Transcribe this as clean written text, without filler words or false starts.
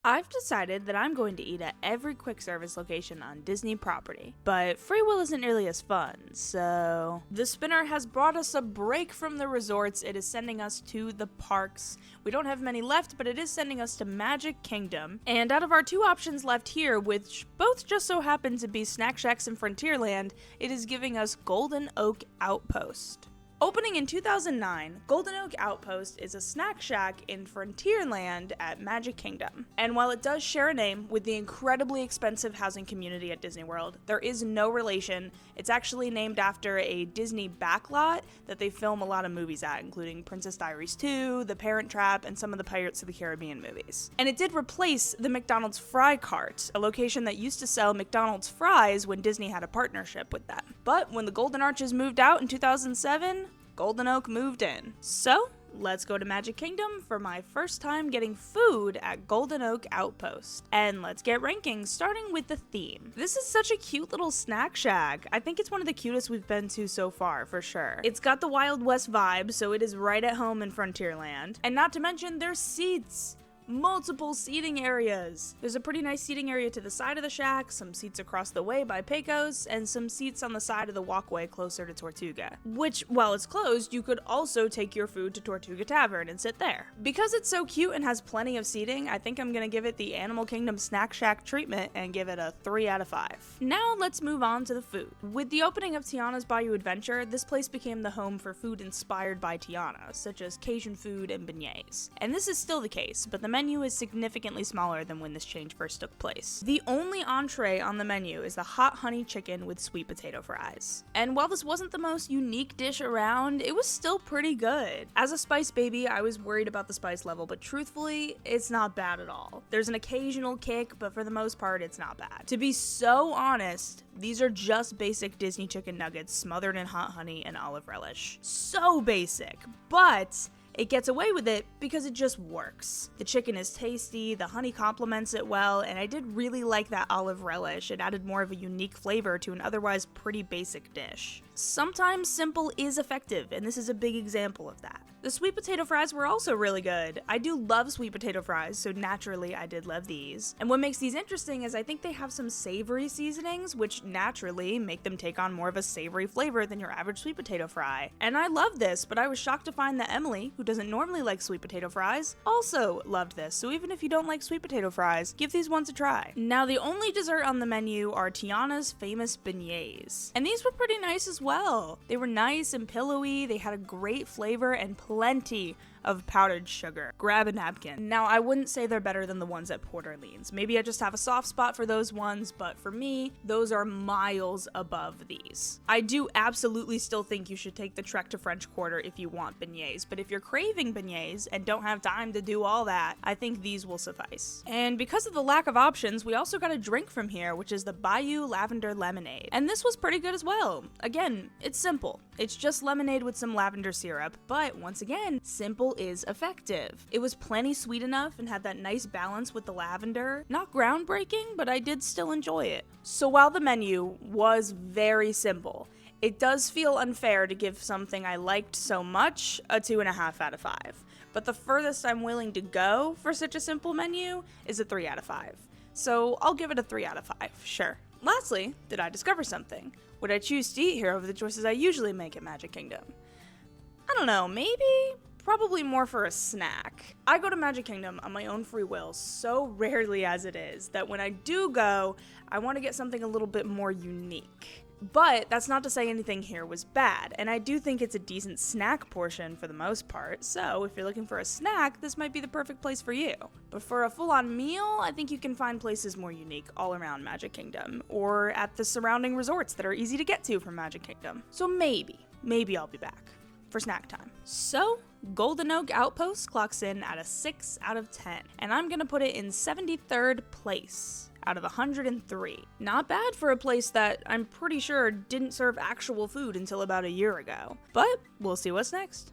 I've decided that I'm going to eat at every quick service location on Disney property, but free will isn't nearly as fun, so the spinner has brought us a break from the resorts. It is sending us to the parks. We don't have many left, but it is sending us to Magic Kingdom, and out of our two options left here, which both just so happen to be Snack Shacks and Frontierland, it is giving us Golden Oak Outpost. Opening in 2009, Golden Oak Outpost is a snack shack in Frontierland at Magic Kingdom. And while it does share a name with the incredibly expensive housing community at Disney World, there is no relation. It's actually named after a Disney backlot that they film a lot of movies at, including Princess Diaries 2, The Parent Trap, and some of the Pirates of the Caribbean movies. And it did replace the McDonald's Fry Cart, a location that used to sell McDonald's fries when Disney had a partnership with them. But when the Golden Arches moved out in 2007, Golden Oak moved in. So, let's go to Magic Kingdom for my first time getting food at Golden Oak Outpost. And let's get ranking, starting with the theme. This is such a cute little snack shack. I think it's one of the cutest we've been to so far, for sure. It's got the Wild West vibe, so it is right at home in Frontierland. And not to mention, there's seats. Multiple seating areas. There's a pretty nice seating area to the side of the shack, some seats across the way by Pecos, and some seats on the side of the walkway closer to Tortuga. Which, while it's closed, you could also take your food to Tortuga Tavern and sit there. Because it's so cute and has plenty of seating, I think I'm gonna give it the Animal Kingdom Snack Shack treatment and give it a 3 out of 5. Now let's move on to the food. With the opening of Tiana's Bayou Adventure, this place became the home for food inspired by Tiana, such as Cajun food and beignets. And this is still the case, but the menu is significantly smaller than when this change first took place. The only entree on the menu is the hot honey chicken with sweet potato fries. And while this wasn't the most unique dish around, it was still pretty good. As a spice baby, I was worried about the spice level, but truthfully, it's not bad at all. There's an occasional kick, but for the most part, it's not bad. To be so honest, these are just basic Disney chicken nuggets smothered in hot honey and olive relish. So basic, but it gets away with it because it just works. The chicken is tasty, the honey complements it well, and I did really like that olive relish. It added more of a unique flavor to an otherwise pretty basic dish. Sometimes simple is effective, and this is a big example of that. The sweet potato fries were also really good. I do love sweet potato fries, so naturally I did love these. And what makes these interesting is I think they have some savory seasonings, which naturally make them take on more of a savory flavor than your average sweet potato fry. And I love this, but I was shocked to find that Emily, who doesn't normally like sweet potato fries, also loved this. So even if you don't like sweet potato fries, give these ones a try. Now the only dessert on the menu are Tiana's famous beignets. And these were pretty nice as well. They were nice and pillowy, they had a great flavor and plenty of powdered sugar. Grab a napkin. Now, I wouldn't say they're better than the ones at Port Orleans. Maybe I just have a soft spot for those ones, but for me, those are miles above these. I do absolutely still think you should take the trek to French Quarter if you want beignets, but if you're craving beignets and don't have time to do all that, I think these will suffice. And because of the lack of options, we also got a drink from here, which is the Bayou Lavender Lemonade. And this was pretty good as well. Again, it's simple. It's just lemonade with some lavender syrup, but once again, simple is effective. It was plenty sweet enough and had that nice balance with the lavender. Not groundbreaking, but I did still enjoy it. So while the menu was very simple, it does feel unfair to give something I liked so much a 2.5 out of 5. But the furthest I'm willing to go for such a simple menu is a 3 out of 5. So I'll give it a 3 out of 5, sure. Lastly, did I discover something? Would I choose to eat here over the choices I usually make at Magic Kingdom? I don't know, maybe? Probably more for a snack. I go to Magic Kingdom on my own free will so rarely as it is that when I do go, I want to get something a little bit more unique. But that's not to say anything here was bad, and I do think it's a decent snack portion for the most part, so if you're looking for a snack, this might be the perfect place for you. But for a full-on meal, I think you can find places more unique all around Magic Kingdom, or at the surrounding resorts that are easy to get to from Magic Kingdom. So maybe I'll be back for snack time. So, Golden Oak Outpost clocks in at a 6 out of 10, and I'm gonna put it in 73rd place out of 103. Not bad for a place that I'm pretty sure didn't serve actual food until about a year ago. But we'll see what's next.